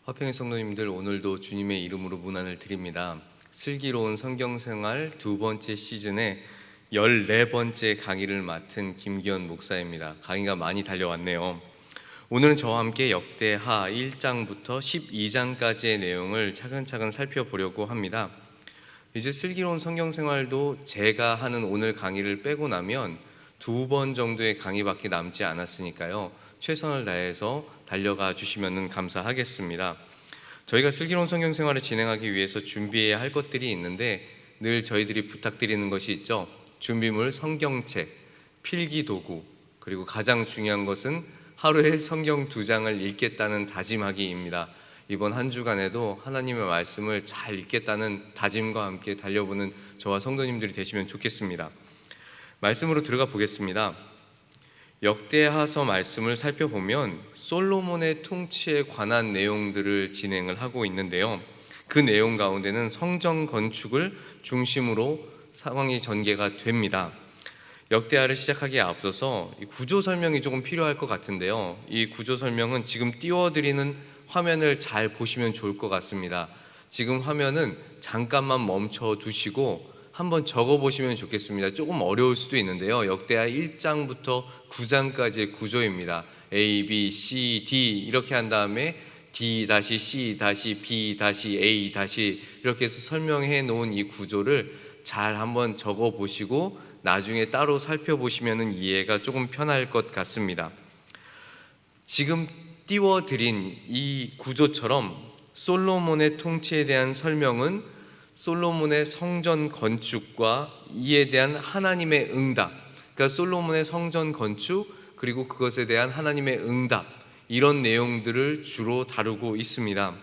화평의 성도님들, 오늘도 주님의 이름으로 문안을 드립니다. 슬기로운 성경생활 두 번째 시즌의 14번째 강의를 맡은 김기현 목사입니다. 강의가 많이 달려왔네요. 오늘은 저와 함께 역대하 1장부터 12장까지의 내용을 차근차근 살펴보려고 합니다. 이제 슬기로운 성경생활도 제가 하는 오늘 강의를 빼고 나면 2번 정도의 강의밖에 남지 않았으니까요, 최선을 다해서 달려가 주시면 감사하겠습니다. 저희가 슬기로운 성경생활을 진행하기 위해서 준비해야 할 것들이 있는데 늘 저희들이 부탁드리는 것이 있죠. 준비물 성경책, 필기도구, 그리고 가장 중요한 것은 하루에 성경 2장을 읽겠다는 다짐하기입니다. 이번 한 주간에도 하나님의 말씀을 잘 읽겠다는 다짐과 함께 달려보는 저와 성도님들이 되시면 좋겠습니다. 말씀으로 들어가 보겠습니다. 역대하서 말씀을 살펴보면 솔로몬의 통치에 관한 내용들을 진행을 하고 있는데요, 그 내용 가운데는 성전 건축을 중심으로 상황이 전개가 됩니다. 역대하를 시작하기에 앞서서 구조 설명이 조금 필요할 것 같은데요, 이 구조 설명은 지금 띄워드리는 화면을 잘 보시면 좋을 것 같습니다. 지금 화면은 잠깐만 멈춰 두시고 한번 적어보시면 좋겠습니다. 조금 어려울 수도 있는데요, 역대하 1장부터 9장까지의 구조입니다. A, B, C, D 이렇게 한 다음에 D-C, B, A 이렇게 해서 설명해 놓은 이 구조를 잘 한번 적어보시고 나중에 따로 살펴보시면 이해가 조금 편할 것 같습니다. 지금 띄워드린 이 구조처럼 솔로몬의 통치에 대한 설명은 솔로몬의 성전 건축과 이에 대한 하나님의 응답, 그러니까 솔로몬의 성전 건축 그리고 그것에 대한 하나님의 응답, 이런 내용들을 주로 다루고 있습니다.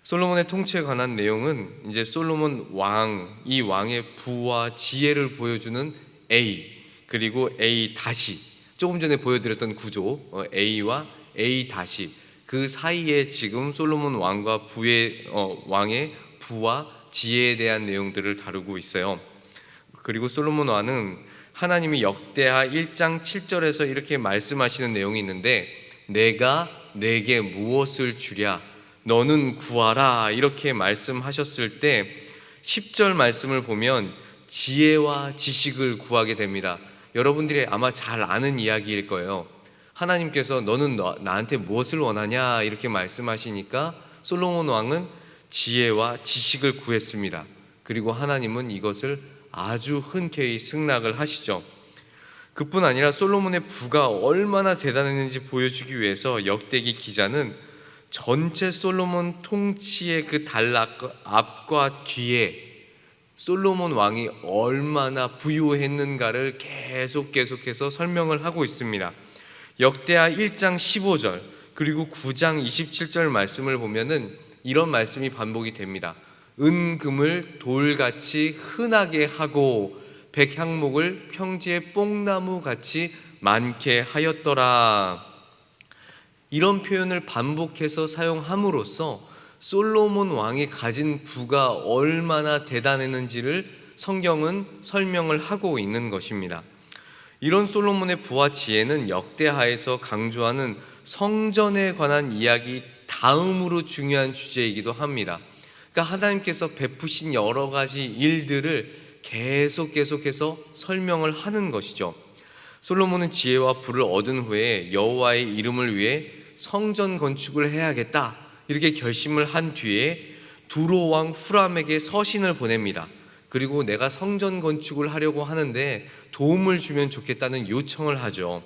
솔로몬의 통치에 관한 내용은 이제 솔로몬 왕, 이 왕의 부와 지혜를 보여주는 A, 그리고 A 다시, 조금 전에 보여드렸던 구조 A와 A 다시, 그 사이에 지금 솔로몬 왕과 왕의 부와 지혜에 대한 내용들을 다루고 있어요. 그리고 솔로몬 왕은 하나님이 역대하 1장 7절에서 이렇게 말씀하시는 내용이 있는데, 내가 내게 무엇을 주랴 너는 구하라, 이렇게 말씀하셨을 때 10절 말씀을 보면 지혜와 지식을 구하게 됩니다. 여러분들이 아마 잘 아는 이야기일 거예요. 하나님께서 너는 나한테 무엇을 원하냐 이렇게 말씀하시니까 솔로몬 왕은 지혜와 지식을 구했습니다. 그리고 하나님은 이것을 아주 흔쾌히 승낙을 하시죠. 그뿐 아니라 솔로몬의 부가 얼마나 대단했는지 보여주기 위해서 역대기 기자는 전체 솔로몬 통치의 그 단락 앞과 뒤에 솔로몬 왕이 얼마나 부유했는가를 계속해서 설명을 하고 있습니다. 역대하 1장 15절 그리고 9장 27절 말씀을 보면은 이런 말씀이 반복이 됩니다. 은금을 돌같이 흔하게 하고 백향목을 평지의 뽕나무같이 많게 하였더라. 이런 표현을 반복해서 사용함으로써 솔로몬 왕이 가진 부가 얼마나 대단했는지를 성경은 설명을 하고 있는 것입니다. 이런 솔로몬의 부와 지혜는 역대하에서 강조하는 성전에 관한 이야기 다음으로 중요한 주제이기도 합니다. 그러니까 하나님께서 베푸신 여러 가지 일들을 계속해서 설명을 하는 것이죠. 솔로몬은 지혜와 부를 얻은 후에 여호와의 이름을 위해 성전 건축을 해야겠다 이렇게 결심을 한 뒤에 두로 왕 후람에게 서신을 보냅니다. 그리고 내가 성전 건축을 하려고 하는데 도움을 주면 좋겠다는 요청을 하죠.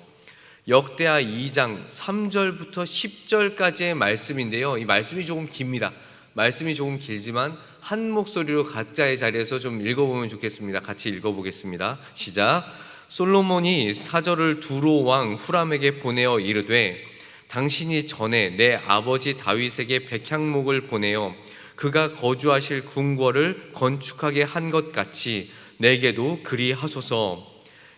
역대하 2장 3절부터 10절까지의 말씀인데요, 이 말씀이 조금 깁니다. 말씀이 조금 길지만 한 목소리로 각자의 자리에서 좀 읽어보면 좋겠습니다. 같이 읽어보겠습니다. 시작. 솔로몬이 사절을 두로 왕 후람에게 보내어 이르되, 당신이 전에 내 아버지 다윗에게 백향목을 보내어 그가 거주하실 궁궐을 건축하게 한 것 같이 내게도 그리하소서.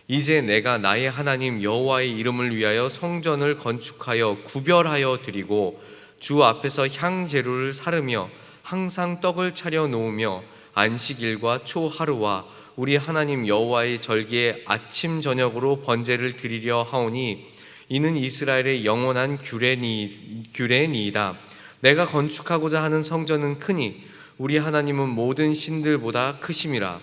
이제 내가 나의 하나님 여호와의 이름을 위하여 성전을 건축하여 구별하여 드리고 주 앞에서 향제루를 사르며 항상 떡을 차려 놓으며 안식일과 초하루와 우리 하나님 여호와의 절기에 아침 저녁으로 번제를 드리려 하오니 이는 이스라엘의 영원한 규례니이다. 내가 건축하고자 하는 성전은 크니 우리 하나님은 모든 신들보다 크심이라.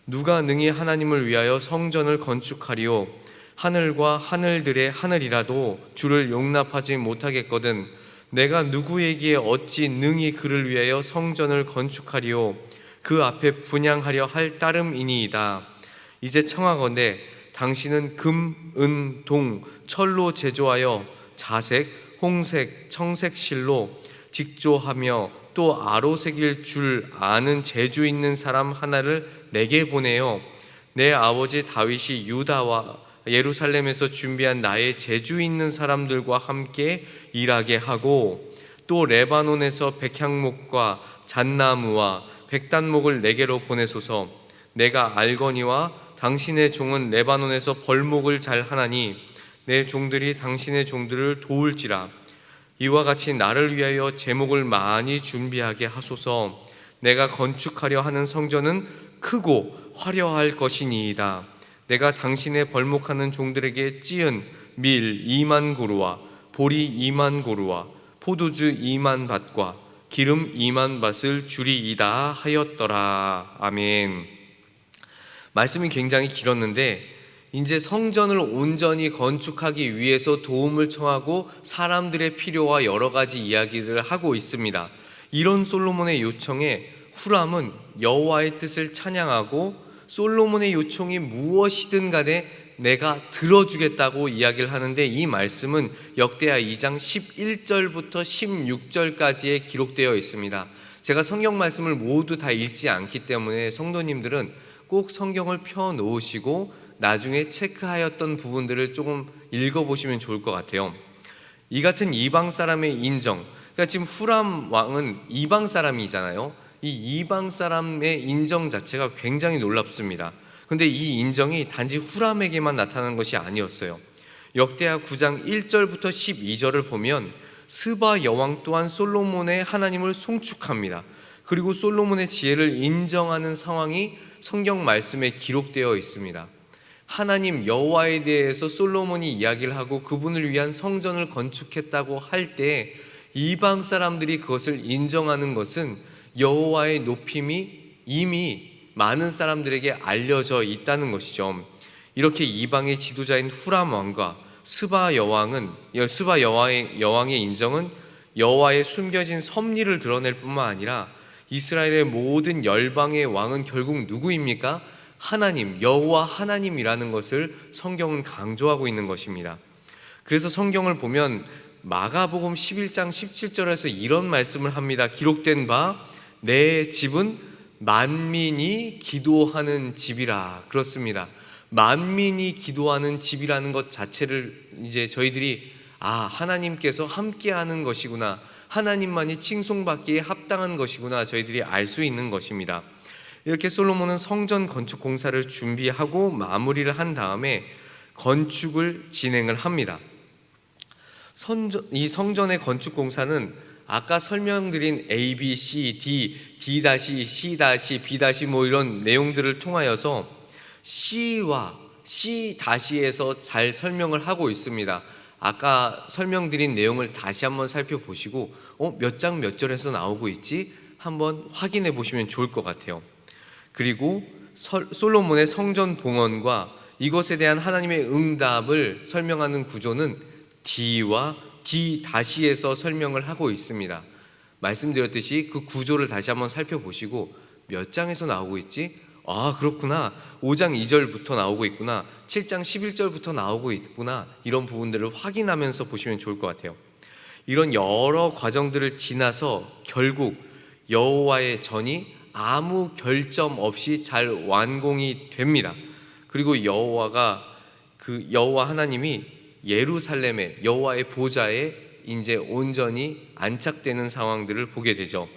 누가 능히 하나님을 위하여 성전을 건축하리요? 하늘과 하늘들의 하늘이라도 주를 용납하지 못하겠거든. 내가 누구에게 어찌 능히 그를 위하여 성전을 건축하리요? 그 앞에 분향하려 할 따름이니이다. 이제 청하건대 당신은 금, 은, 동, 철로 제조하여 자색, 홍색, 청색 실로 직조하며 또 아로색일 줄 아는 재주 있는 사람 하나를 내게 보내요. 내 아버지 다윗이 유다와 예루살렘에서 준비한 나의 재주 있는 사람들과 함께 일하게 하고, 또 레바논에서 백향목과 잣나무와 백단목을 내게로 보내소서. 내가 알거니와 당신의 종은 레바논에서 벌목을 잘 하나니 내 종들이 당신의 종들을 도울지라. 이와 같이 나를 위하여 제목을 많이 준비하게 하소서. 내가 건축하려 하는 성전은 크고 화려할 것이니이다. 내가 당신의 벌목하는 종들에게 찌은 밀 2만 고루와 보리 2만 고루와 포도주 2만 밭과 기름 2만 밭을 주리이다 하였더라. 아멘. 말씀이 굉장히 길었는데 이제 성전을 온전히 건축하기 위해서 도움을 청하고 사람들의 필요와 여러 가지 이야기를 하고 있습니다. 이런 솔로몬의 요청에 후람은 여호와의 뜻을 찬양하고 솔로몬의 요청이 무엇이든 간에 내가 들어주겠다고 이야기를 하는데, 이 말씀은 역대하 2장 11절부터 16절까지에 기록되어 있습니다. 제가 성경 말씀을 모두 다 읽지 않기 때문에 성도님들은 꼭 성경을 펴놓으시고 나중에 체크하였던 부분들을 조금 읽어보시면 좋을 것 같아요. 이 같은 이방 사람의 인정, 그러니까 지금 후람 왕은 이방 사람이잖아요. 이 이방 사람의 인정 자체가 굉장히 놀랍습니다. 근데 이 인정이 단지 후람에게만 나타나는 것이 아니었어요. 역대하 9장 1절부터 12절을 보면 스바 여왕 또한 솔로몬의 하나님을 송축합니다. 그리고 솔로몬의 지혜를 인정하는 상황이 성경 말씀에 기록되어 있습니다. 하나님 여호와에 대해서 솔로몬이 이야기를 하고 그분을 위한 성전을 건축했다고 할 때 이방 사람들이 그것을 인정하는 것은 여호와의 높임이 이미 많은 사람들에게 알려져 있다는 것이죠. 이렇게 이방의 지도자인 후람 왕과 스바 여왕의 인정은 여호와의 숨겨진 섭리를 드러낼 뿐만 아니라 이스라엘의 모든 열방의 왕은 결국 누구입니까? 하나님, 여호와 하나님이라는 것을 성경은 강조하고 있는 것입니다. 그래서 성경을 보면 마가복음 11장 17절에서 이런 말씀을 합니다. 기록된 바 내 집은 만민이 기도하는 집이라. 그렇습니다. 만민이 기도하는 집이라는 것 자체를 이제 저희들이 하나님께서 함께하는 것이구나, 하나님만이 칭송받기에 합당한 것이구나 저희들이 알 수 있는 것입니다. 이렇게 솔로몬은 성전 건축 공사를 준비하고 마무리를 한 다음에 건축을 진행을 합니다. 이 성전의 건축 공사는 아까 설명드린 A, B, C, D, D-C, B- 이런 내용들을 통하여서 C와 C-에서 잘 설명을 하고 있습니다. 아까 설명드린 내용을 다시 한번 살펴보시고 몇 장 몇 절에서 나오고 있지? 한번 확인해 보시면 좋을 것 같아요. 그리고 솔로몬의 성전 봉헌과 이것에 대한 하나님의 응답을 설명하는 구조는 D와 D-에서 설명을 하고 있습니다. 말씀드렸듯이 그 구조를 다시 한번 살펴보시고 몇 장에서 나오고 있지? 그렇구나. 5장 2절부터 나오고 있구나. 7장 11절부터 나오고 있구나. 이런 부분들을 확인하면서 보시면 좋을 것 같아요. 이런 여러 과정들을 지나서 결국 여호와의 전이 아무 결점 없이 잘 완공이 됩니다. 그리고 여호와 하나님이 예루살렘에 여호와의 보좌에 이제 온전히 안착되는 상황들을 보게 되죠.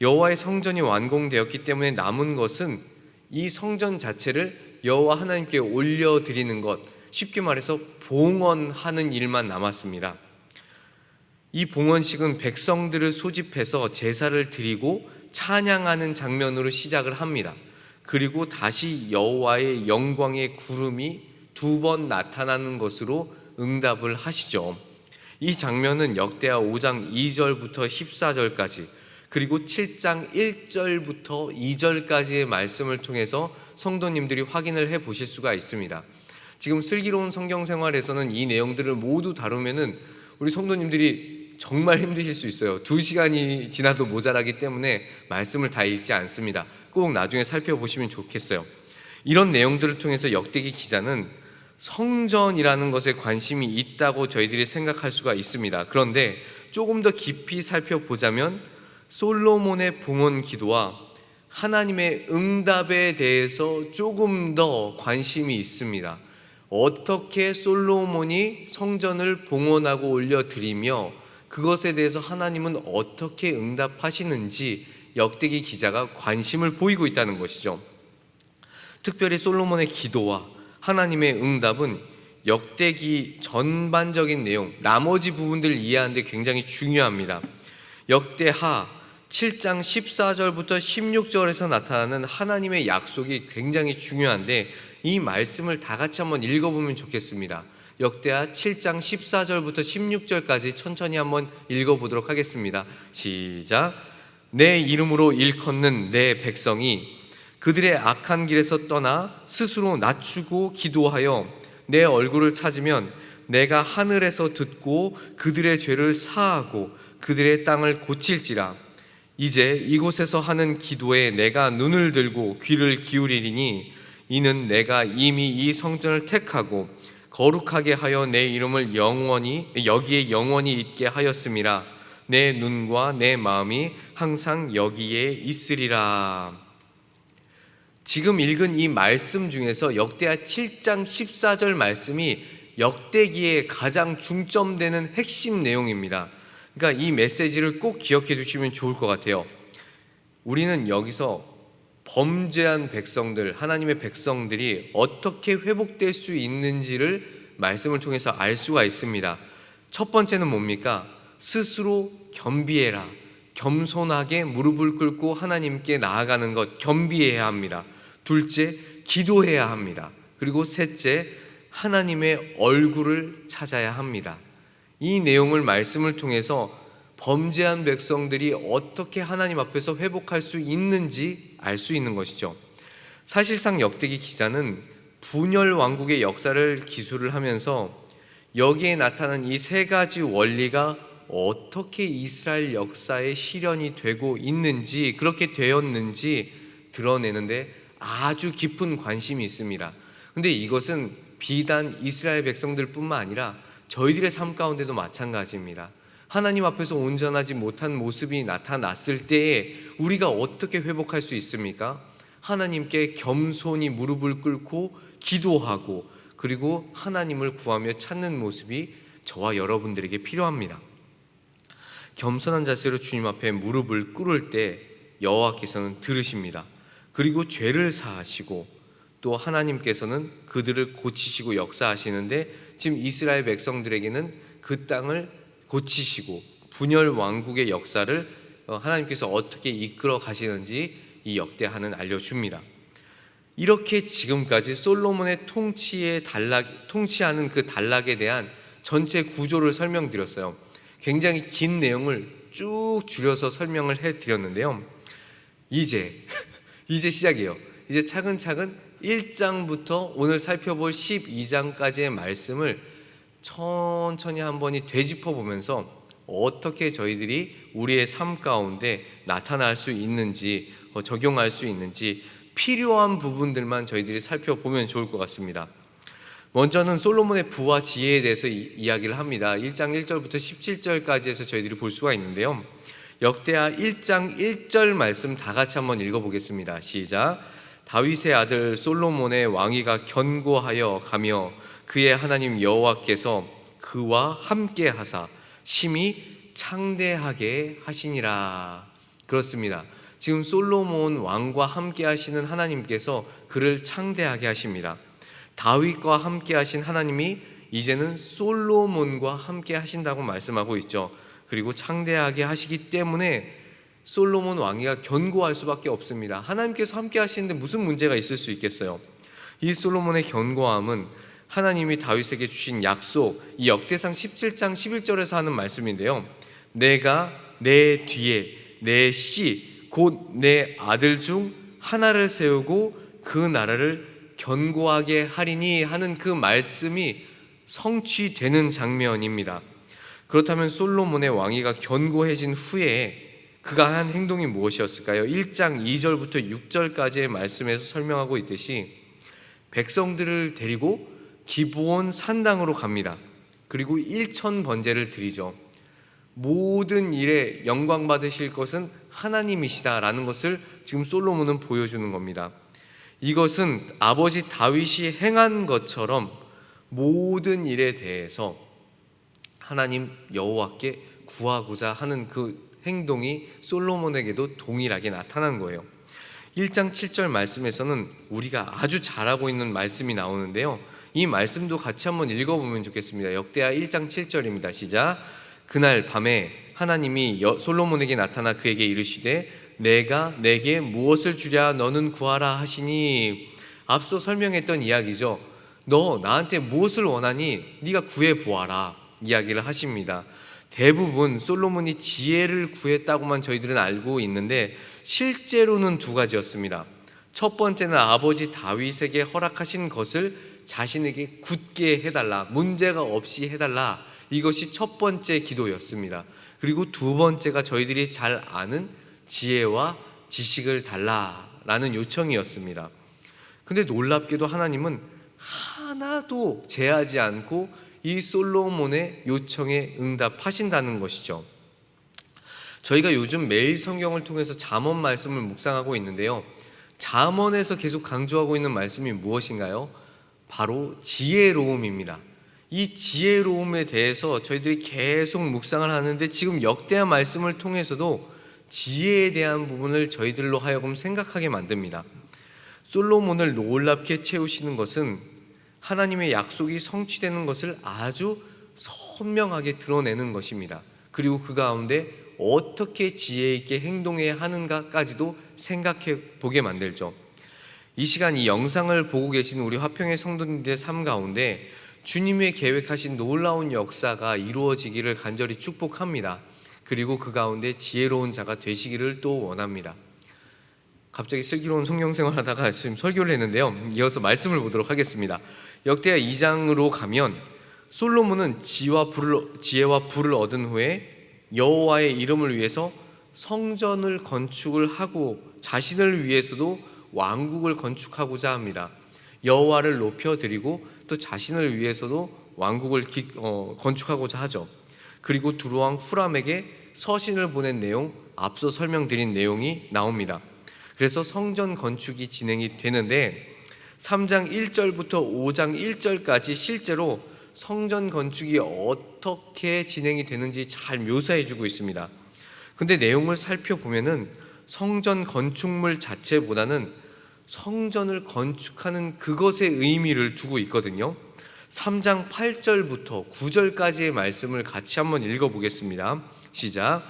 여호와의 성전이 완공되었기 때문에 남은 것은 이 성전 자체를 여호와 하나님께 올려드리는 것, 쉽게 말해서 봉헌하는 일만 남았습니다. 이 봉헌식은 백성들을 소집해서 제사를 드리고 찬양하는 장면으로 시작을 합니다. 그리고 다시 여호와의 영광의 구름이 2번 나타나는 것으로 응답을 하시죠. 이 장면은 역대하 5장 2절부터 14절까지 그리고 7장 1절부터 2절까지의 말씀을 통해서 성도님들이 확인을 해 보실 수가 있습니다. 지금 슬기로운 성경 생활에서는 이 내용들을 모두 다루면은 우리 성도님들이 정말 힘드실 수 있어요. 2시간이 지나도 모자라기 때문에 말씀을 다 읽지 않습니다. 꼭 나중에 살펴보시면 좋겠어요. 이런 내용들을 통해서 역대기 기자는 성전이라는 것에 관심이 있다고 저희들이 생각할 수가 있습니다. 그런데 조금 더 깊이 살펴보자면 솔로몬의 봉헌 기도와 하나님의 응답에 대해서 조금 더 관심이 있습니다. 어떻게 솔로몬이 성전을 봉헌하고 올려드리며 그것에 대해서 하나님은 어떻게 응답하시는지 역대기 기자가 관심을 보이고 있다는 것이죠. 특별히 솔로몬의 기도와 하나님의 응답은 역대기 전반적인 내용, 나머지 부분들을 이해하는데 굉장히 중요합니다. 역대하 7장 14절부터 16절에서 나타나는 하나님의 약속이 굉장히 중요한데 이 말씀을 다 같이 한번 읽어보면 좋겠습니다. 역대하 7장 14절부터 16절까지 천천히 한번 읽어보도록 하겠습니다. 시작. 내 이름으로 일컫는 내 백성이 그들의 악한 길에서 떠나 스스로 낮추고 기도하여 내 얼굴을 찾으면 내가 하늘에서 듣고 그들의 죄를 사하고 그들의 땅을 고칠지라. 이제 이곳에서 하는 기도에 내가 눈을 들고 귀를 기울이리니 이는 내가 이미 이 성전을 택하고 거룩하게 하여 내 이름을 여기에 영원히 있게 하였음이라. 내 눈과 내 마음이 항상 여기에 있으리라. 지금 읽은 이 말씀 중에서 역대하 7장 14절 말씀이 역대기에 가장 중점되는 핵심 내용입니다. 그러니까 이 메시지를 꼭 기억해 두시면 좋을 것 같아요. 우리는 여기서 범죄한 백성들, 하나님의 백성들이 어떻게 회복될 수 있는지를 말씀을 통해서 알 수가 있습니다. 첫 번째는 뭡니까? 스스로 겸비해라. 겸손하게 무릎을 꿇고 하나님께 나아가는 것, 겸비해야 합니다. 둘째, 기도해야 합니다. 그리고 셋째, 하나님의 얼굴을 찾아야 합니다. 이 내용을 말씀을 통해서 범죄한 백성들이 어떻게 하나님 앞에서 회복할 수 있는지 알 수 있는 것이죠. 사실상 역대기 기자는 분열 왕국의 역사를 기술을 하면서 여기에 나타난 이 세 가지 원리가 어떻게 이스라엘 역사에 실현이 되고 있는지, 그렇게 되었는지 드러내는데 아주 깊은 관심이 있습니다. 근데 이것은 비단 이스라엘 백성들뿐만 아니라 저희들의 삶 가운데도 마찬가지입니다. 하나님 앞에서 온전하지 못한 모습이 나타났을 때에 우리가 어떻게 회복할 수 있습니까? 하나님께 겸손히 무릎을 꿇고 기도하고 그리고 하나님을 구하며 찾는 모습이 저와 여러분들에게 필요합니다. 겸손한 자세로 주님 앞에 무릎을 꿇을 때 여호와께서는 들으십니다. 그리고 죄를 사하시고 또 하나님께서는 그들을 고치시고 역사하시는데 지금 이스라엘 백성들에게는 그 땅을 고치시고 분열 왕국의 역사를 하나님께서 어떻게 이끌어 가시는지 이 역대하는 알려줍니다. 이렇게 지금까지 솔로몬의 통치하는 그 단락에 대한 전체 구조를 설명드렸어요. 굉장히 긴 내용을 쭉 줄여서 설명을 해드렸는데요. 이제 시작이에요. 이제 차근차근 1장부터 오늘 살펴볼 12장까지의 말씀을 천천히 한 번이 되짚어 보면서 어떻게 저희들이 우리의 삶 가운데 나타날 수 있는지, 적용할 수 있는지 필요한 부분들만 저희들이 살펴보면 좋을 것 같습니다. 먼저는 솔로몬의 부와 지혜에 대해서 이야기를 합니다. 1장 1절부터 17절까지 해서 저희들이 볼 수가 있는데요. 역대하 1장 1절 말씀 다 같이 한번 읽어보겠습니다. 시작. 다윗의 아들 솔로몬의 왕위가 견고하여 가며 그의 하나님 여호와께서 그와 함께 하사 심히 창대하게 하시니라. 그렇습니다. 지금 솔로몬 왕과 함께 하시는 하나님께서 그를 창대하게 하십니다. 다윗과 함께 하신 하나님이 이제는 솔로몬과 함께 하신다고 말씀하고 있죠. 그리고 창대하게 하시기 때문에 솔로몬 왕위가 견고할 수밖에 없습니다. 하나님께서 함께 하시는데 무슨 문제가 있을 수 있겠어요? 이 솔로몬의 견고함은 하나님이 다윗에게 주신 약속, 이 역대상 17장 11절에서 하는 말씀인데요. 내가 내 뒤에 내 씨 곧 내 아들 중 하나를 세우고 그 나라를 견고하게 하리니 하는 그 말씀이 성취되는 장면입니다. 그렇다면 솔로몬의 왕위가 견고해진 후에 그가 한 행동이 무엇이었을까요? 1장 2절부터 6절까지의 말씀에서 설명하고 있듯이 백성들을 데리고 기브온 산당으로 갑니다. 그리고 1000번제를 드리죠. 모든 일에 영광 받으실 것은 하나님이시다라는 것을 지금 솔로몬은 보여주는 겁니다. 이것은 아버지 다윗이 행한 것처럼 모든 일에 대해서 하나님 여호와께 구하고자 하는 그 행동이 솔로몬에게도 동일하게 나타난 거예요. 1장 7절 말씀에서는 우리가 아주 잘하고 있는 말씀이 나오는데요. 이 말씀도 같이 한번 읽어보면 좋겠습니다. 역대하 1장 7절입니다. 시작. 그날 밤에 하나님이 솔로몬에게 나타나 그에게 이르시되 내가 내게 무엇을 주랴 너는 구하라 하시니, 앞서 설명했던 이야기죠. 너 나한테 무엇을 원하니 네가 구해 보아라 이야기를 하십니다. 대부분 솔로몬이 지혜를 구했다고만 저희들은 알고 있는데 실제로는 두 가지였습니다. 첫 번째는 아버지 다윗에게 허락하신 것을 자신에게 굳게 해달라, 문제가 없이 해달라, 이것이 첫 번째 기도였습니다. 그리고 두 번째가 저희들이 잘 아는 지혜와 지식을 달라라는 요청이었습니다. 근데 놀랍게도 하나님은 하나도 제하지 않고 이 솔로몬의 요청에 응답하신다는 것이죠. 저희가 요즘 매일 성경을 통해서 잠언 말씀을 묵상하고 있는데요. 잠언에서 계속 강조하고 있는 말씀이 무엇인가요? 바로 지혜로움입니다. 이 지혜로움에 대해서 저희들이 계속 묵상을 하는데 지금 역대하 말씀을 통해서도 지혜에 대한 부분을 저희들로 하여금 생각하게 만듭니다. 솔로몬을 놀랍게 채우시는 것은 하나님의 약속이 성취되는 것을 아주 선명하게 드러내는 것입니다. 그리고 그 가운데 어떻게 지혜 있게 행동해야 하는가까지도 생각해 보게 만들죠. 이 시간 이 영상을 보고 계신 우리 화평의 성도님들의 삶 가운데 주님의 계획하신 놀라운 역사가 이루어지기를 간절히 축복합니다. 그리고 그 가운데 지혜로운 자가 되시기를 또 원합니다. 갑자기 슬기로운 성경생활 하다가 지금 설교를 했는데요. 이어서 말씀을 보도록 하겠습니다. 역대하 2장으로 가면 솔로몬은 지혜와 부를 얻은 후에 여호와의 이름을 위해서 성전을 건축을 하고 자신을 위해서도 왕국을 건축하고자 합니다. 여호와를 높여드리고 또 자신을 위해서도 왕국을 건축하고자 하죠. 그리고 두로왕 후람에게 서신을 보낸 내용, 앞서 설명드린 내용이 나옵니다. 그래서 성전 건축이 진행이 되는데 3장 1절부터 5장 1절까지 실제로 성전 건축이 어떻게 진행이 되는지 잘 묘사해 주고 있습니다. 근데 내용을 살펴보면은 성전 건축물 자체보다는 성전을 건축하는 그것의 의미를 두고 있거든요. 3장 8절부터 9절까지의 말씀을 같이 한번 읽어보겠습니다. 시작.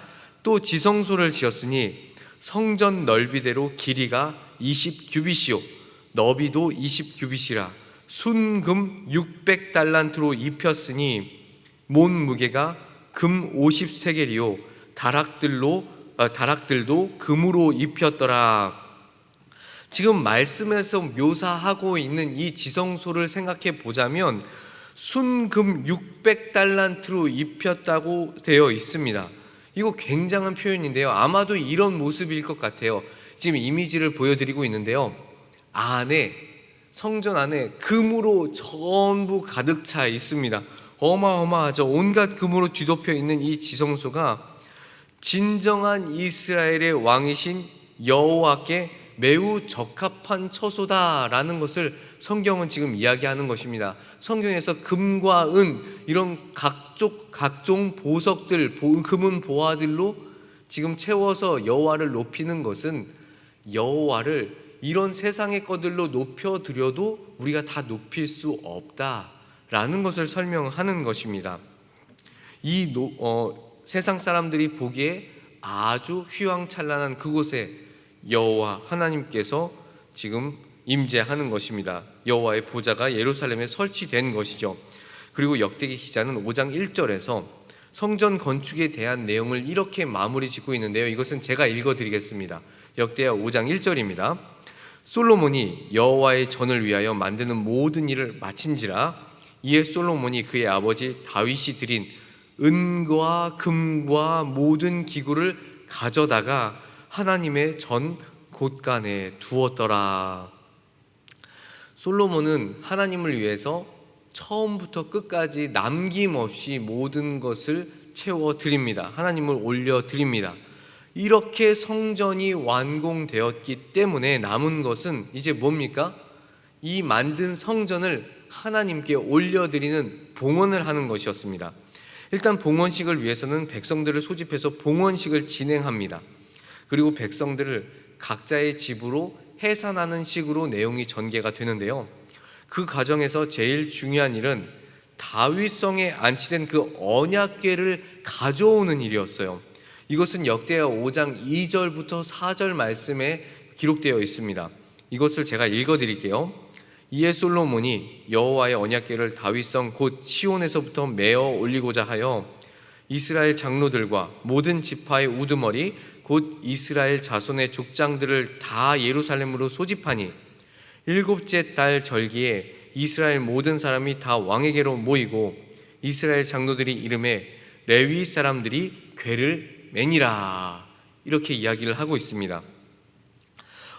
또 지성소를 지었으니 성전 넓이대로 길이가 20규빗이요 너비도 20규빗이라 순금 600달란트로 입혔으니 몬 무게가 금 50세겔이요 다락들도 금으로 입혔더라. 지금 말씀에서 묘사하고 있는 이 지성소를 생각해 보자면 순금 600달란트로 입혔다고 되어 있습니다. 이거 굉장한 표현인데요. 아마도 이런 모습일 것 같아요. 지금 이미지를 보여드리고 있는데요. 성전 안에 금으로 전부 가득 차 있습니다. 어마어마하죠. 온갖 금으로 뒤덮여 있는 이 지성소가 진정한 이스라엘의 왕이신 여호와께 매우 적합한 처소다라는 것을 성경은 지금 이야기하는 것입니다. 성경에서 금과 은 이런 각종 보석들, 금은 보화들로 지금 채워서 여호와를 높이는 것은 여호와를 이런 세상의 것들로 높여드려도 우리가 다 높일 수 없다라는 것을 설명하는 것입니다. 세상 사람들이 보기에 아주 휘황찬란한 그곳에 여호와 하나님께서 지금 임재하는 것입니다. 여호와의 보좌가 예루살렘에 설치된 것이죠. 그리고 역대기 기자는 5장 1절에서 성전 건축에 대한 내용을 이렇게 마무리 짓고 있는데요. 이것은 제가 읽어드리겠습니다. 역대하 5장 1절입니다. 솔로몬이 여호와의 전을 위하여 만드는 모든 일을 마친지라. 이에 솔로몬이 그의 아버지 다윗이 드린 은과 금과 모든 기구를 가져다가 하나님의 전 곳간에 두었더라. 솔로몬은 하나님을 위해서 처음부터 끝까지 남김없이 모든 것을 채워드립니다. 하나님을 올려드립니다. 이렇게 성전이 완공되었기 때문에 남은 것은 이제 뭡니까? 이 만든 성전을 하나님께 올려드리는 봉헌을 하는 것이었습니다. 일단 봉헌식을 위해서는 백성들을 소집해서 봉헌식을 진행합니다. 그리고 백성들을 각자의 집으로 해산하는 식으로 내용이 전개가 되는데요. 그 과정에서 제일 중요한 일은 다윗성에 안치된 그 언약궤를 가져오는 일이었어요. 이것은 역대하 5장 2절부터 4절 말씀에 기록되어 있습니다. 이것을 제가 읽어드릴게요. 이에 솔로몬이 여호와의 언약궤를 다윗성 곧 시온에서부터 메어 올리고자 하여 이스라엘 장로들과 모든 지파의 우두머리 곧 이스라엘 자손의 족장들을 다 예루살렘으로 소집하니 7째 달 절기에 이스라엘 모든 사람이 다 왕에게로 모이고 이스라엘 장로들이 이름에 레위 사람들이 궤를 매니라. 이렇게 이야기를 하고 있습니다.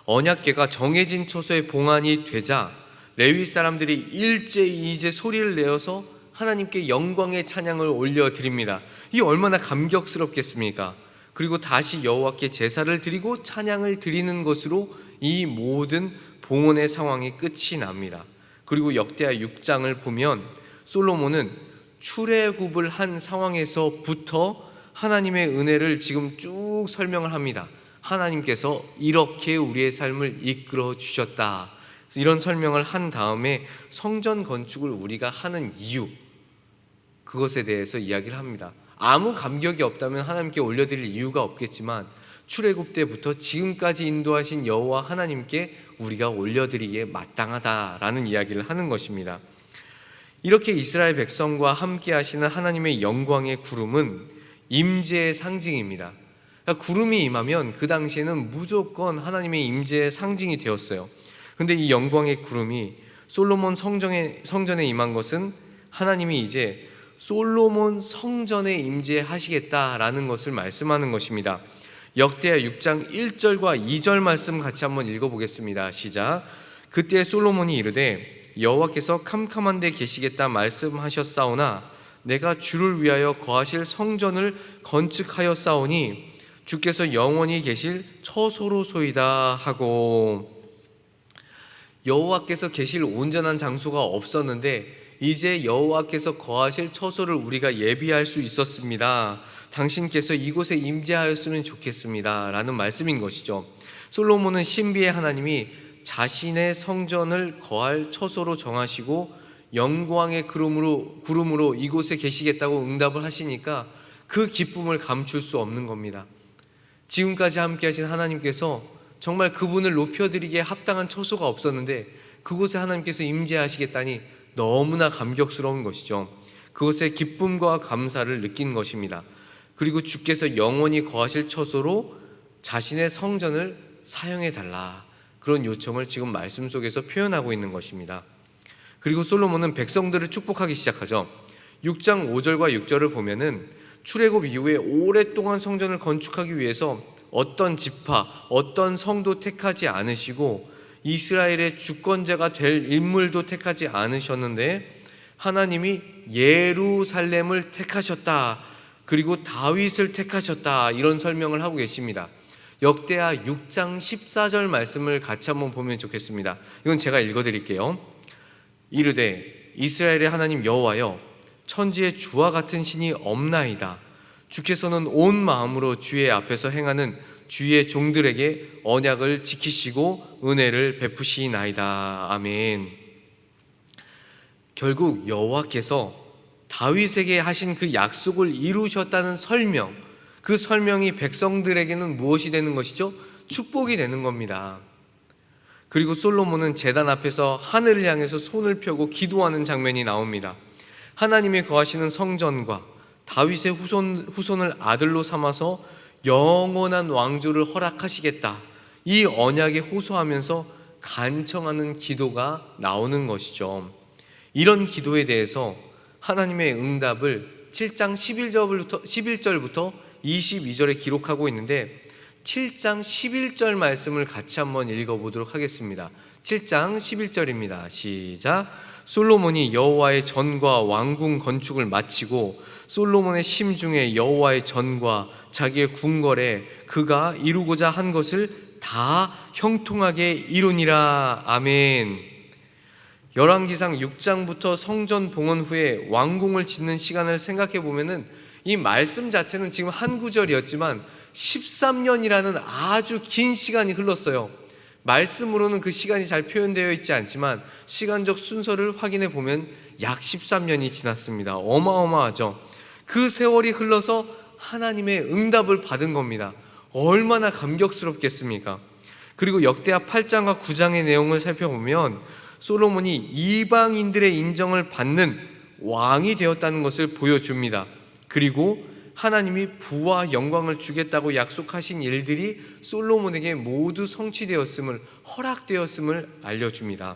언약궤가 정해진 처소에 봉안이 되자 레위 사람들이 1제 2제 소리를 내어서 하나님께 영광의 찬양을 올려드립니다. 이 얼마나 감격스럽겠습니까? 그리고 다시 여호와께 제사를 드리고 찬양을 드리는 것으로 이 모든 봉헌의 상황이 끝이 납니다. 그리고 역대하 6장을 보면 솔로몬은 출애굽을 한 상황에서부터 하나님의 은혜를 지금 쭉 설명을 합니다. 하나님께서 이렇게 우리의 삶을 이끌어 주셨다. 이런 설명을 한 다음에 성전 건축을 우리가 하는 이유, 그것에 대해서 이야기를 합니다. 아무 감격이 없다면 하나님께 올려드릴 이유가 없겠지만 출애굽 때부터 지금까지 인도하신 여호와 하나님께 우리가 올려드리기에 마땅하다라는 이야기를 하는 것입니다. 이렇게 이스라엘 백성과 함께 하시는 하나님의 영광의 구름은 임재의 상징입니다. 그러니까 구름이 임하면 그 당시에는 무조건 하나님의 임재의 상징이 되었어요. 그런데 이 영광의 구름이 솔로몬 성전에 임한 것은 하나님이 이제 솔로몬 성전에 임재하시겠다라는 것을 말씀하는 것입니다. 역대하 6장 1절과 2절 말씀 같이 한번 읽어보겠습니다. 시작. 그때 솔로몬이 이르되 여호와께서 캄캄한 데 계시겠다 말씀하셨사오나 내가 주를 위하여 거하실 성전을 건축하였사오니 주께서 영원히 계실 처소로소이다 하고. 여호와께서 계실 온전한 장소가 없었는데 이제 여호와께서 거하실 처소를 우리가 예비할 수 있었습니다. 당신께서 이곳에 임재하였으면 좋겠습니다 라는 말씀인 것이죠. 솔로몬은 신비의 하나님이 자신의 성전을 거할 처소로 정하시고 영광의 구름으로 이곳에 계시겠다고 응답을 하시니까 그 기쁨을 감출 수 없는 겁니다. 지금까지 함께 하신 하나님께서 정말 그분을 높여드리기에 합당한 처소가 없었는데 그곳에 하나님께서 임재하시겠다니 너무나 감격스러운 것이죠. 그것에 기쁨과 감사를 느낀 것입니다. 그리고 주께서 영원히 거하실 처소로 자신의 성전을 사용해달라, 그런 요청을 지금 말씀 속에서 표현하고 있는 것입니다. 그리고 솔로몬은 백성들을 축복하기 시작하죠. 6장 5절과 6절을 보면은 출애굽 이후에 오랫동안 성전을 건축하기 위해서 어떤 지파, 어떤 성도 택하지 않으시고 이스라엘의 주권자가 될 인물도 택하지 않으셨는데 하나님이 예루살렘을 택하셨다, 그리고 다윗을 택하셨다, 이런 설명을 하고 계십니다. 역대하 6장 14절 말씀을 같이 한번 보면 좋겠습니다. 이건 제가 읽어드릴게요. 이르되 이스라엘의 하나님 여호와여, 천지에 주와 같은 신이 없나이다. 주께서는 온 마음으로 주의 앞에서 행하는 주의 종들에게 언약을 지키시고 은혜를 베푸시나이다. 아멘. 결국 여호와께서 다윗에게 하신 그 약속을 이루셨다는 설명, 그 설명이 백성들에게는 무엇이 되는 것이죠? 축복이 되는 겁니다. 그리고 솔로몬은 제단 앞에서 하늘을 향해서 손을 펴고 기도하는 장면이 나옵니다. 하나님이 거하시는 성전과 다윗의 후손을 아들로 삼아서 영원한 왕조를 허락하시겠다, 이 언약에 호소하면서 간청하는 기도가 나오는 것이죠. 이런 기도에 대해서 하나님의 응답을 7장 11절부터 22절에 기록하고 있는데, 7장 11절 말씀을 같이 한번 읽어보도록 하겠습니다. 7장 11절입니다. 시작. 솔로몬이 여호와의 전과 왕궁 건축을 마치고 솔로몬의 심중에 여호와의 전과 자기의 궁궐에 그가 이루고자 한 것을 다 형통하게 이루니라. 아멘. 열왕기상 6장부터 성전 봉헌 후에 왕궁을 짓는 시간을 생각해 보면은 이 말씀 자체는 지금 한 구절이었지만 13년이라는 아주 긴 시간이 흘렀어요. 말씀으로는 그 시간이 잘 표현되어 있지 않지만 시간적 순서를 확인해 보면 약 13년이 지났습니다. 어마어마하죠. 그 세월이 흘러서 하나님의 응답을 받은 겁니다. 얼마나 감격스럽겠습니까? 그리고 역대하 8장과 9장의 내용을 살펴보면 솔로몬이 이방인들의 인정을 받는 왕이 되었다는 것을 보여줍니다. 그리고 하나님이 부와 영광을 주겠다고 약속하신 일들이 솔로몬에게 모두 성취되었음을, 허락되었음을 알려줍니다.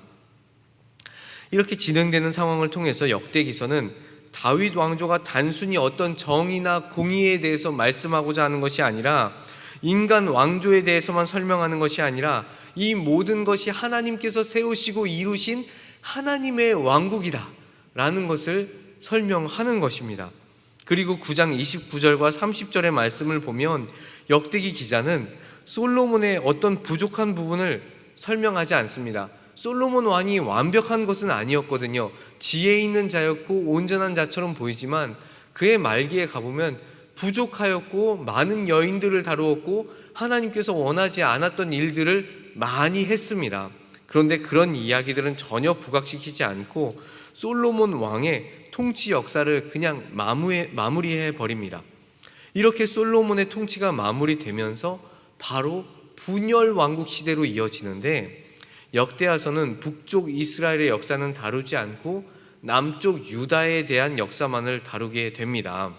이렇게 진행되는 상황을 통해서 역대기서는 다윗 왕조가 단순히 어떤 정의나 공의에 대해서 말씀하고자 하는 것이 아니라, 인간 왕조에 대해서만 설명하는 것이 아니라 이 모든 것이 하나님께서 세우시고 이루신 하나님의 왕국이다 라는 것을 설명하는 것입니다. 그리고 9장 29절과 30절의 말씀을 보면 역대기 기자는 솔로몬의 어떤 부족한 부분을 설명하지 않습니다. 솔로몬 왕이 완벽한 것은 아니었거든요. 지혜 있는 자였고 온전한 자처럼 보이지만 그의 말기에 가보면 부족하였고 많은 여인들을 다루었고 하나님께서 원하지 않았던 일들을 많이 했습니다. 그런데 그런 이야기들은 전혀 부각시키지 않고 솔로몬 왕의 통치 역사를 그냥 마무리해 버립니다. 이렇게 솔로몬의 통치가 마무리되면서 바로 분열 왕국 시대로 이어지는데, 역대하서는 북쪽 이스라엘의 역사는 다루지 않고 남쪽 유다에 대한 역사만을 다루게 됩니다.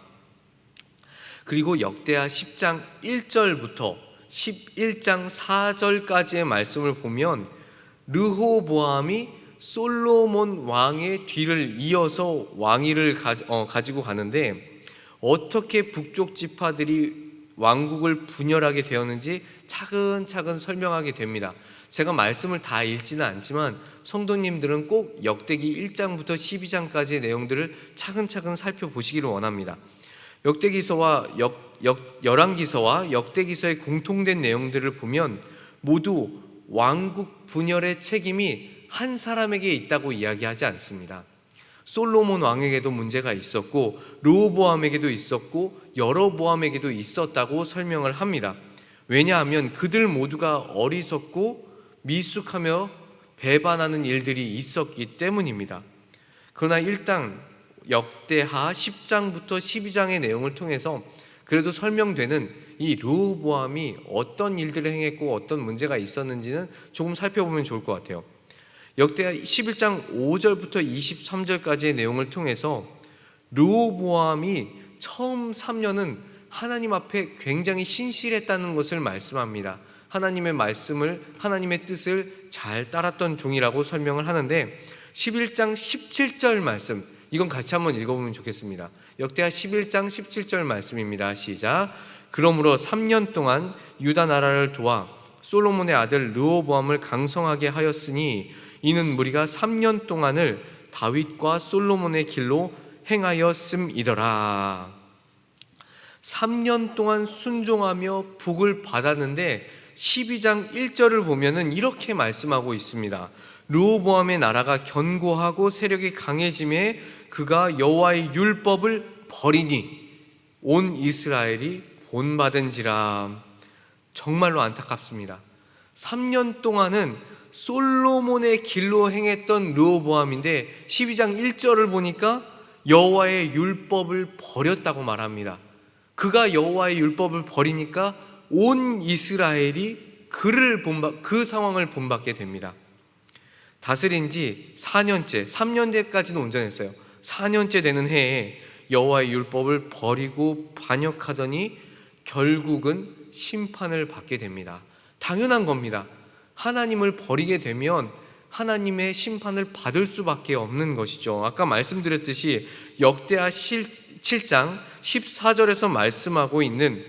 그리고 역대하 10장 1절부터 11장 4절까지의 말씀을 보면 르호보암이 솔로몬 왕의 뒤를 이어서 왕위를 가지고 가는데, 어떻게 북쪽 지파들이 왕국을 분열하게 되었는지 차근차근 설명하게 됩니다. 제가 말씀을 다 읽지는 않지만 성도님들은 꼭 역대기 1장부터 12장까지의 내용들을 차근차근 살펴보시기를 원합니다. 역대기서와 열왕기서와 역대기서의 공통된 내용들을 보면 모두 왕국 분열의 책임이 한 사람에게 있다고 이야기하지 않습니다. 솔로몬 왕에게도 문제가 있었고 르호보암에게도 있었고 여로보암에게도 있었다고 설명을 합니다. 왜냐하면 그들 모두가 어리석고 미숙하며 배반하는 일들이 있었기 때문입니다. 그러나 일단 역대하 10장부터 12장의 내용을 통해서 그래도 설명되는 이 르호보암이 어떤 일들을 행했고 어떤 문제가 있었는지는 조금 살펴보면 좋을 것 같아요. 역대하 11장 5절부터 23절까지의 내용을 통해서 르호보암이 처음 3년은 하나님 앞에 굉장히 신실했다는 것을 말씀합니다. 하나님의 말씀을, 하나님의 뜻을 잘 따랐던 종이라고 설명을 하는데, 11장 17절 말씀, 이건 같이 한번 읽어보면 좋겠습니다. 역대하 11장 17절 말씀입니다. 시작. 그러므로 3년 동안 유다 나라를 도와 솔로몬의 아들 르호보암을 강성하게 하였으니 이는 무리가 3년 동안을 다윗과 솔로몬의 길로 행하였음이더라. 3년 동안 순종하며 복을 받았는데 12장 1절을 보면은 이렇게 말씀하고 있습니다. 르호보암의 나라가 견고하고 세력이 강해짐에 그가 여호와의 율법을 버리니 온 이스라엘이 본받은지라. 정말로 안타깝습니다. 3년 동안은 솔로몬의 길로 행했던 르호보암인데 12장 1절을 보니까 여호와의 율법을 버렸다고 말합니다. 그가 여호와의 율법을 버리니까 온 이스라엘이 그 상황을 본받게 됩니다. 다스린 지 4년째, 3년째까지는 온전했어요. 4년째 되는 해에 여호와의 율법을 버리고 반역하더니 결국은 심판을 받게 됩니다. 당연한 겁니다. 하나님을 버리게 되면 하나님의 심판을 받을 수밖에 없는 것이죠. 아까 말씀드렸듯이 역대하 7장 14절에서 말씀하고 있는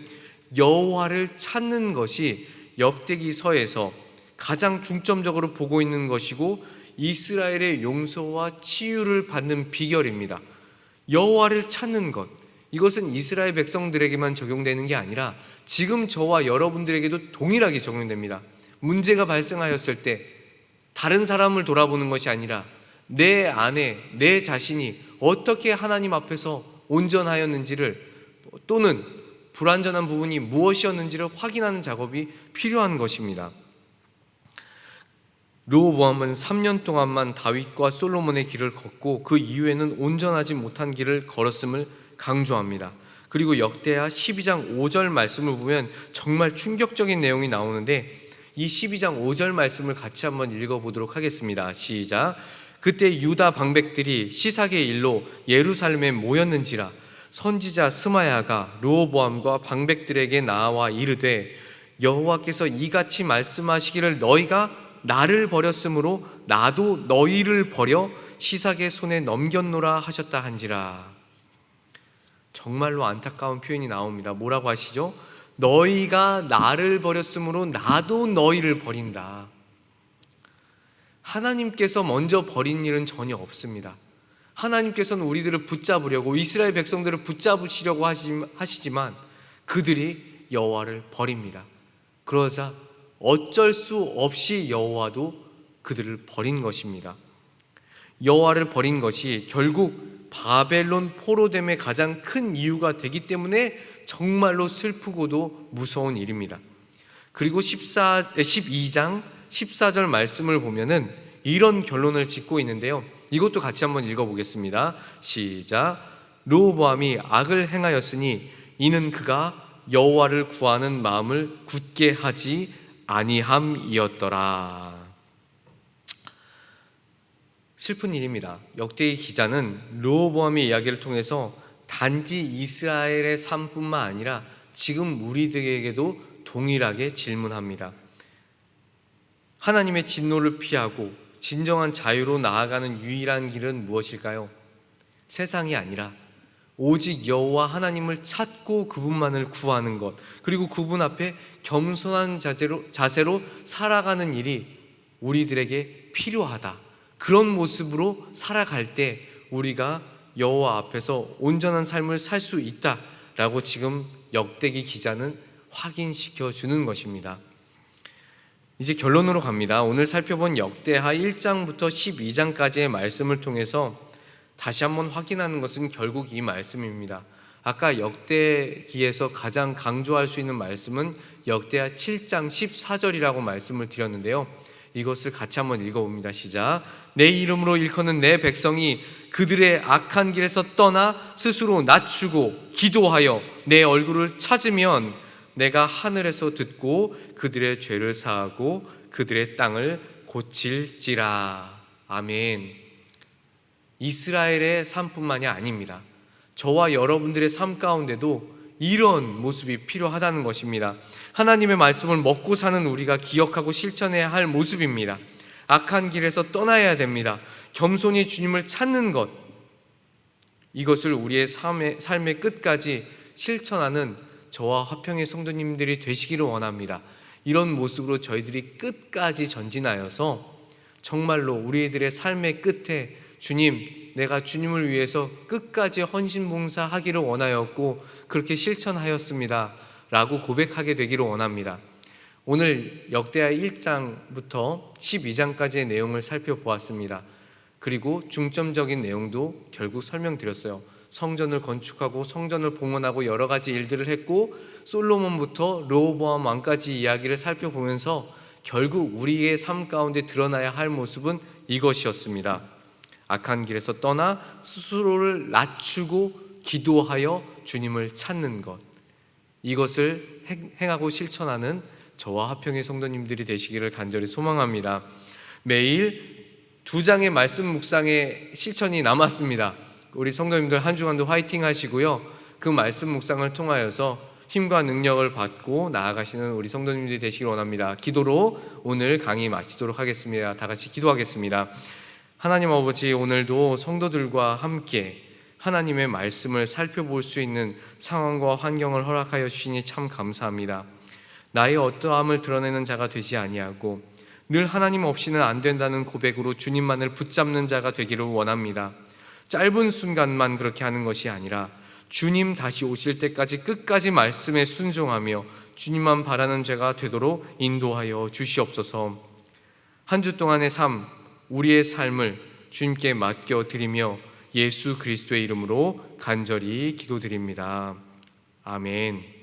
여호와를 찾는 것이 역대기서에서 가장 중점적으로 보고 있는 것이고 이스라엘의 용서와 치유를 받는 비결입니다. 여호와를 찾는 것, 이것은 이스라엘 백성들에게만 적용되는 게 아니라 지금 저와 여러분들에게도 동일하게 적용됩니다. 문제가 발생하였을 때 다른 사람을 돌아보는 것이 아니라 내 안에 내 자신이 어떻게 하나님 앞에서 온전하였는지를, 또는 불완전한 부분이 무엇이었는지를 확인하는 작업이 필요한 것입니다. 르호보암은 3년 동안만 다윗과 솔로몬의 길을 걷고 그 이후에는 온전하지 못한 길을 걸었음을 강조합니다. 그리고 역대하 12장 5절 말씀을 보면 정말 충격적인 내용이 나오는데, 이 12장 5절 말씀을 같이 한번 읽어보도록 하겠습니다. 시작. 그때 유다 방백들이 시삭의 일로 예루살렘에 모였는지라 선지자 스마야가 르호보암과 방백들에게 나와 이르되 여호와께서 이같이 말씀하시기를 너희가 나를 버렸으므로 나도 너희를 버려 시삭의 손에 넘겼노라 하셨다 한지라. 정말로 안타까운 표현이 나옵니다. 뭐라고 하시죠? 너희가 나를 버렸으므로 나도 너희를 버린다. 하나님께서 먼저 버린 일은 전혀 없습니다. 하나님께서는 우리들을 붙잡으려고, 이스라엘 백성들을 붙잡으시려고 하시지만 그들이 여호와를 버립니다. 그러자 어쩔 수 없이 여호와도 그들을 버린 것입니다. 여호와를 버린 것이 결국 바벨론 포로됨의 가장 큰 이유가 되기 때문에 정말로 슬프고도 무서운 일입니다. 그리고 12장 14절 말씀을 보면은 이런 결론을 짓고 있는데요, 이것도 같이 한번 읽어보겠습니다. 시작. 르호보암이 악을 행하였으니 이는 그가 여호와를 구하는 마음을 굳게 하지 아니함이었더라. 슬픈 일입니다. 역대의 기자는 르호보암의 이야기를 통해서 단지 이스라엘의 삶뿐만 아니라 지금 우리들에게도 동일하게 질문합니다. 하나님의 진노를 피하고 진정한 자유로 나아가는 유일한 길은 무엇일까요? 세상이 아니라 오직 여호와 하나님을 찾고 그분만을 구하는 것, 그리고 그분 앞에 겸손한 자세로 살아가는 일이 우리들에게 필요하다. 그런 모습으로 살아갈 때 우리가 여호와 앞에서 온전한 삶을 살 수 있다라고 지금 역대기 기자는 확인시켜 주는 것입니다. 이제 결론으로 갑니다. 오늘 살펴본 역대하 1장부터 12장까지의 말씀을 통해서 다시 한번 확인하는 것은 결국 이 말씀입니다. 아까 역대기에서 가장 강조할 수 있는 말씀은 역대하 7장 14절이라고 말씀을 드렸는데요, 이것을 같이 한번 읽어봅니다. 시작. 내 이름으로 일컫는 내 백성이 그들의 악한 길에서 떠나 스스로 낮추고 기도하여 내 얼굴을 찾으면 내가 하늘에서 듣고 그들의 죄를 사하고 그들의 땅을 고칠지라. 아멘. 이스라엘의 삶뿐만이 아닙니다. 저와 여러분들의 삶 가운데도 이런 모습이 필요하다는 것입니다. 하나님의 말씀을 먹고 사는 우리가 기억하고 실천해야 할 모습입니다. 악한 길에서 떠나야 됩니다. 겸손히 주님을 찾는 것, 이것을 우리의 삶의 끝까지 실천하는 저와 화평의 성도님들이 되시기를 원합니다. 이런 모습으로 저희들이 끝까지 전진하여서 정말로 우리들의 삶의 끝에 주님, 내가 주님을 위해서 끝까지 헌신봉사하기를 원하였고 그렇게 실천하였습니다 라고 고백하게 되기를 원합니다. 오늘 역대하 1장부터 12장까지의 내용을 살펴보았습니다. 그리고 중점적인 내용도 결국 설명드렸어요. 성전을 건축하고 성전을 봉헌하고 여러 가지 일들을 했고, 솔로몬부터 르호보암 왕까지 이야기를 살펴보면서 결국 우리의 삶 가운데 드러나야 할 모습은 이것이었습니다. 악한 길에서 떠나 스스로를 낮추고 기도하여 주님을 찾는 것, 이것을 행하고 실천하는 저와 화평의 성도님들이 되시기를 간절히 소망합니다. 매일 2장의 말씀 묵상의 실천이 남았습니다. 우리 성도님들 한 주간도 화이팅 하시고요. 그 말씀 묵상을 통하여서 힘과 능력을 받고 나아가시는 우리 성도님들이 되시길 원합니다. 기도로 오늘 강의 마치도록 하겠습니다. 다 같이 기도하겠습니다. 하나님 아버지, 오늘도 성도들과 함께 하나님의 말씀을 살펴볼 수 있는 상황과 환경을 허락하여 주시니 참 감사합니다. 나의 어떠함을 드러내는 자가 되지 아니하고 늘 하나님 없이는 안 된다는 고백으로 주님만을 붙잡는 자가 되기를 원합니다. 짧은 순간만 그렇게 하는 것이 아니라 주님 다시 오실 때까지 끝까지 말씀에 순종하며 주님만 바라는 자가 되도록 인도하여 주시옵소서. 한 주 동안의 삶, 우리의 삶을 주님께 맡겨드리며 예수 그리스도의 이름으로 간절히 기도드립니다. 아멘.